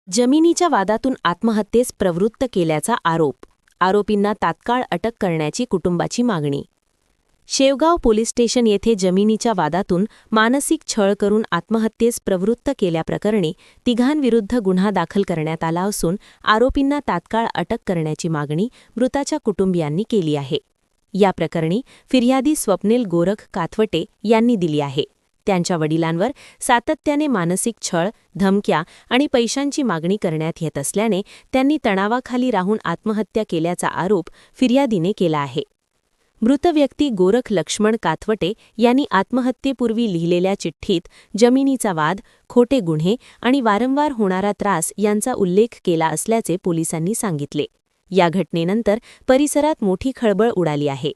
जमिनीच्या वादातून आत्महत्येस प्रवृत्त केल्याचा आरोप. आरोपींना तात्काळ अटक करण्याची कुटुंबाची मागणी. शेवगाव पोलीस स्टेशन येथे जमिनीच्या वादातून मानसिक छळ करून आत्महत्येस प्रवृत्त केल्याप्रकरणी तिघांविरुद्ध गुन्हा दाखल करण्यात आला असून आरोपींना तात्काळ अटक करण्याची मागणी मृताच्या कुटुंबियांनी केली आहे. या प्रकरणी फिर्यादी स्वप्नील गोरख काथवटे यांनी दिली आहे. त्यांच्या वडिलांवर सातत्याने मानसिक छळ, धमक्या आणि पैशांची मागणी करण्यात येत असल्याने त्यांनी तणावाखाली राहून आत्महत्या केल्याचा आरोप फिर्यादीने केला आहे. मृत व्यक्ती गोरख लक्ष्मण काथवटे यांनी आत्महत्येपूर्वी लिहिलेल्या चिठ्ठीत जमिनीचा वाद, खोटे गुन्हे आणि वारंवार होणारा त्रास यांचा उल्लेख केला असल्याचे पोलिसांनी सांगितले. या घटनेनंतर परिसरात मोठी खळबळ उडाली आहे.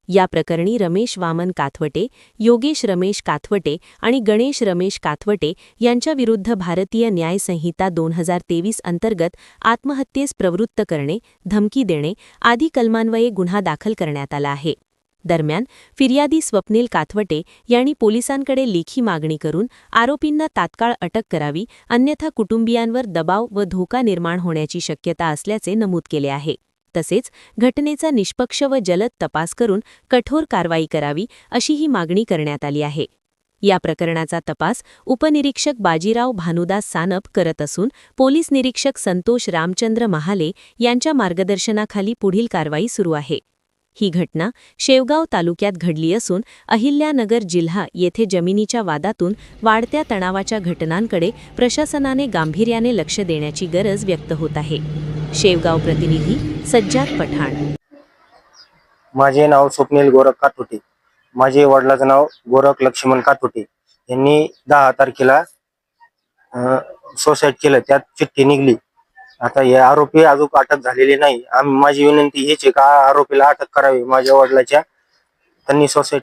या प्रकरणी रमेश वामन काथवटे, योगेश रमेश काथवटे आणि गणेश रमेश काथवटे यांच्याविरुद्ध भारतीय न्याय संहिता 2023 अंतर्गत आत्महत्येस प्रवृत्त करणे, धमकी देणे आदी कलमान्वये गुन्हा दाखल करण्यात आला आहे. दरम्यान फिर्यादी स्वप्नील काथवटे यांनी पोलिसांकडे लेखी मागणी करून आरोपींना तात्काळ अटक करावी, अन्यथा कुटुंबियांवर दबाव व धोका निर्माण होण्याची शक्यता असल्याचे नमूद केले आहे. तसेच घटनेचा निष्पक्ष व जलद तपास करून कठोर कारवाई करावी अशीही मागणी करण्यात आली आहे. या प्रकरणाचा तपास उपनिरीक्षक बाजीराव भानुदास सानप करत असून पोलीस निरीक्षक संतोष रामचंद्र महाले यांच्या मार्गदर्शनाखाली पुढील कारवाई सुरू आहे. ही घटना शेवगाव तालुक्यात घडली असून अहिल्यानगर जिल्हा येथे जमिनीच्या वादातून वाढत्या तणावाच्या घटनांकडे प्रशासनाने गांभीर्याने लक्ष देण्याची गरज व्यक्त होत आहे. शेवगाव प्रतिनिधी सज्जाद पठाण. माझे नाव स्वप्नील गोरख काथोटे. माझे वडिलांचं नाव गोरख लक्ष्मण काथोटे. यांनी 10 तारखेला सुसाईड केलं, त्यात चिठ्ठी निघली. आता हे आरोपी अजून अटक झालेले नाही. माझी विनंती हीच आहे का आरोपीला अटक करावी. माझ्या वडिलांच्या त्यांनी सुसाईड